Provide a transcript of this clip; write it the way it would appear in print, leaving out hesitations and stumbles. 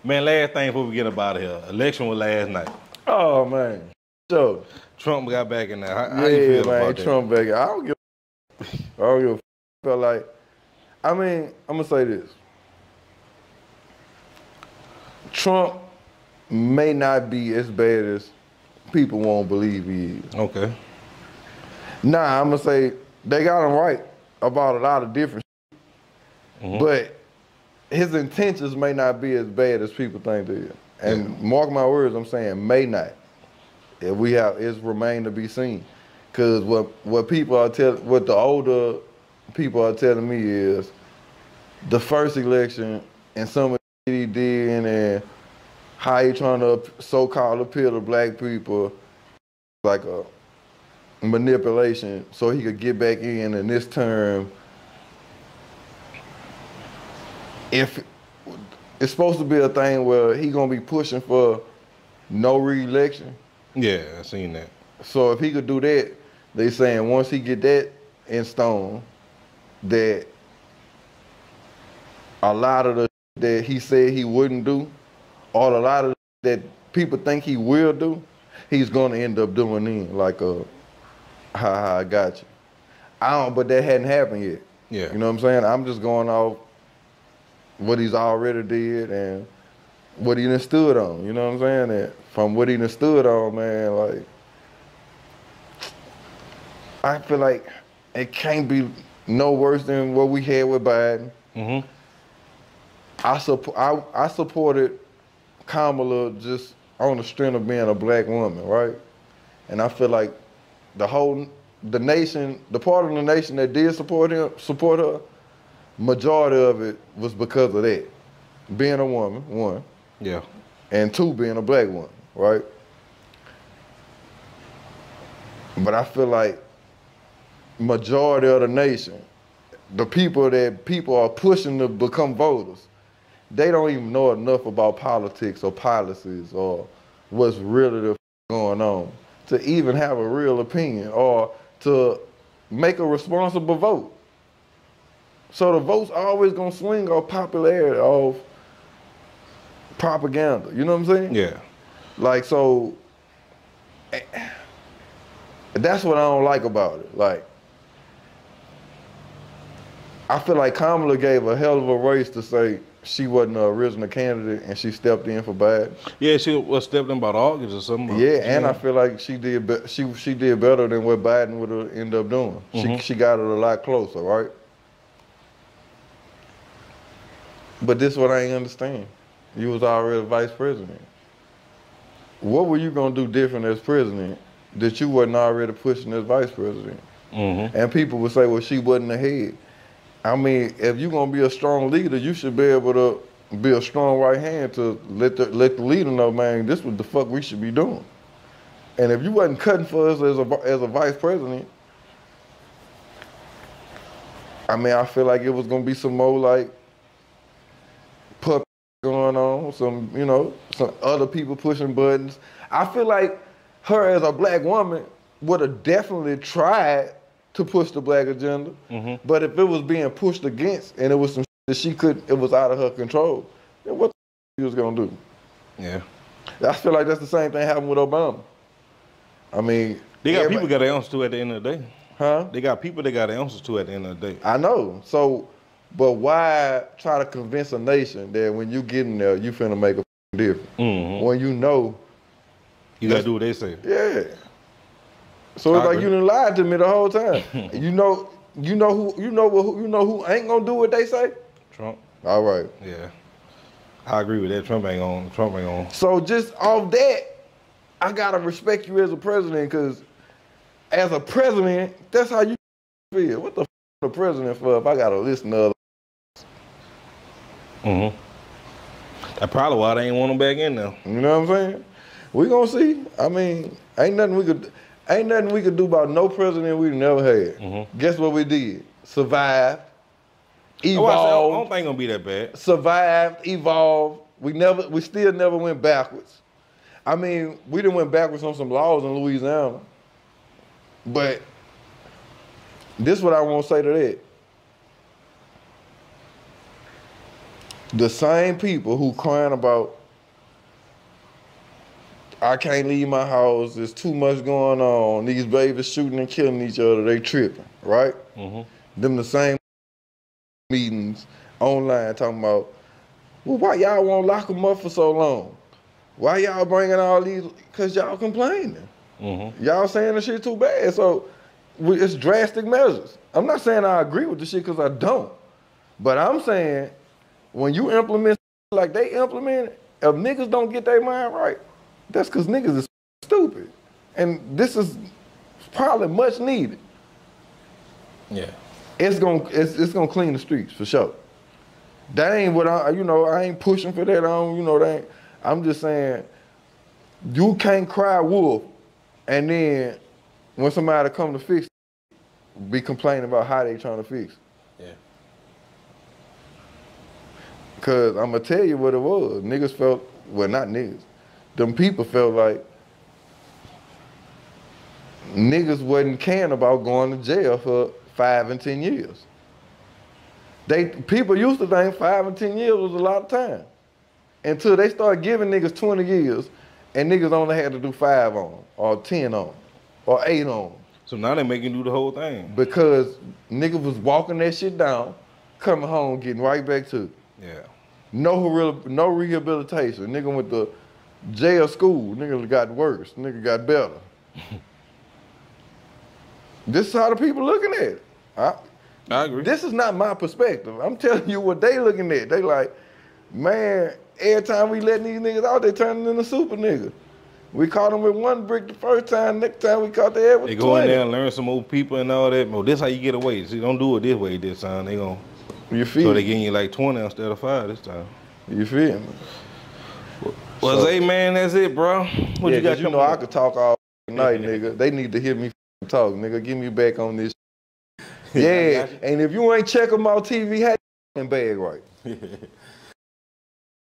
Man, last thing before we get up out of here. Election was last night. Oh man, so Trump got back in there. How you feel about that? Trump back. I don't give. I don't give. Feel like. I mean, I'm gonna say this. Trump may not be as bad as people won't believe he is. Okay. Nah, I'm gonna say they got him right about a lot of different shit, but his intentions may not be as bad as people think they are. And mark my words, I'm saying may not. If we have, it's remain to be seen. Cause what people are what the older people are telling me is the first election and some of the shit he did and how he trying to so-called appeal to black people like a manipulation so he could get back in this term. If it's supposed to be a thing where he gonna be pushing for no re-election. Yeah, I seen that. So if he could do that, they saying once he get that in stone, that a lot of the that he said he wouldn't do, or a lot of that people think he will do, he's gonna end up doing then, like I got you. But that hadn't happened yet. Yeah. You know what I'm saying? I'm just going off what he's already did and what he done stood on. You know what I'm saying? And from what he done stood on, man, like, I feel like it can't be no worse than what we had with Biden. I supported Kamala just on the strength of being a black woman, right? And I feel like the nation, the part of the nation that did support her, majority of it was because of that. Being a woman, one. Yeah. And two, being a black woman, right? But I feel like majority of the nation, the people that people are pushing to become voters, they don't even know enough about politics or policies or what's really going on to even have a real opinion or to make a responsible vote. So the vote's always gonna swing off popularity, off propaganda. You know what I'm saying? Yeah. Like, so that's what I don't like about it. Like, I feel like Kamala gave a hell of a race to say she wasn't the original candidate and she stepped in for Biden. Yeah, she was stepped in about August or something. Yeah, and I feel like she did better than what Biden would have ended up doing. She got it a lot closer, right? But this is what I ain't understand. You was already vice president. What were you gonna do different as president that you wasn't already pushing as vice president? And people would say, well, she wasn't ahead. I mean, if you're gonna be a strong leader, you should be able to be a strong right hand to let the leader know, man, this is what the fuck we should be doing. And if you wasn't cutting for us as a vice president, I mean, I feel like it was gonna be some more like puppet going on, some other people pushing buttons. I feel like her as a black woman would have definitely tried to push the black agenda, but if it was being pushed against and it was some shit that it was out of her control, then what the was gonna do? Yeah. I feel like that's the same thing happened with Obama. I mean, they got people got their answers to at the end of the day. Huh? They got people they got their answers to at the end of the day. I know. So, but why try to convince a nation that when you get in there, you finna make a difference? When you know, you gotta do what they say. Yeah. So it's like you done lied to me the whole time. you know who ain't gonna do what they say? Trump. All right. Yeah. I agree with that. Trump ain't gonna. So just off that, I gotta respect you as a president, because as a president, that's how you feel. What the the president for if I gotta listen to other? That's probably why they ain't want him back in there. You know what I'm saying? We gonna see. I mean, ain't nothing we could do about no president we never had. Guess what we did? Survived, evolved. I don't think it's gonna be that bad. Survived, evolved. We still never went backwards. I mean, we done went backwards on some laws in Louisiana. But this is what I want to say to that. The same people who crying about, I can't leave my house, there's too much going on, these babies shooting and killing each other, they tripping, right? Them the same meetings online talking about, well, why y'all won't lock them up for so long? Why y'all bringing all these, because y'all complaining. Y'all saying the shit too bad, so it's drastic measures. I'm not saying I agree with the shit because I don't, but I'm saying when you implement like they implement it, if niggas don't get their mind right, that's because niggas is stupid. And this is probably much needed. Yeah. It's gonna clean the streets for sure. That ain't what I ain't pushing for that. I'm just saying you can't cry wolf and then when somebody come to fix it, be complaining about how they trying to fix it. Yeah. Cause I'm gonna tell you what it was. Niggas felt, well, not niggas. Them people felt like niggas wasn't caring about going to jail for 5 and 10 years. People used to think 5 and 10 years was a lot of time. Until they started giving niggas 20 years and niggas only had to do 5 on them, or 10 on them, or 8 on them. So now they making you do the whole thing. Because niggas was walking that shit down, coming home, getting right back to it. Yeah. No rehabilitation. Nigga went to jail school. Nigga got worse. Nigga got better. This is how the people looking at it. I agree. This is not my perspective. I'm telling you what they looking at. They like, man, every time we letting these niggas out, they turning into super niggas. We caught them with 1 brick the first time. Next time we caught their ass with 20. They go in there and learn some old people and all that. Well, this how you get away. See, don't do it this way this time. They gonna. You feel? So they getting you like 20 instead of 5 this time. You feel me? Well, Zay, man, that's it, bro. What you got? You know I could talk all night, nigga. They need to hear me talk, nigga. Get me back on this. Yeah, and if you ain't check them out TV, have your bag right.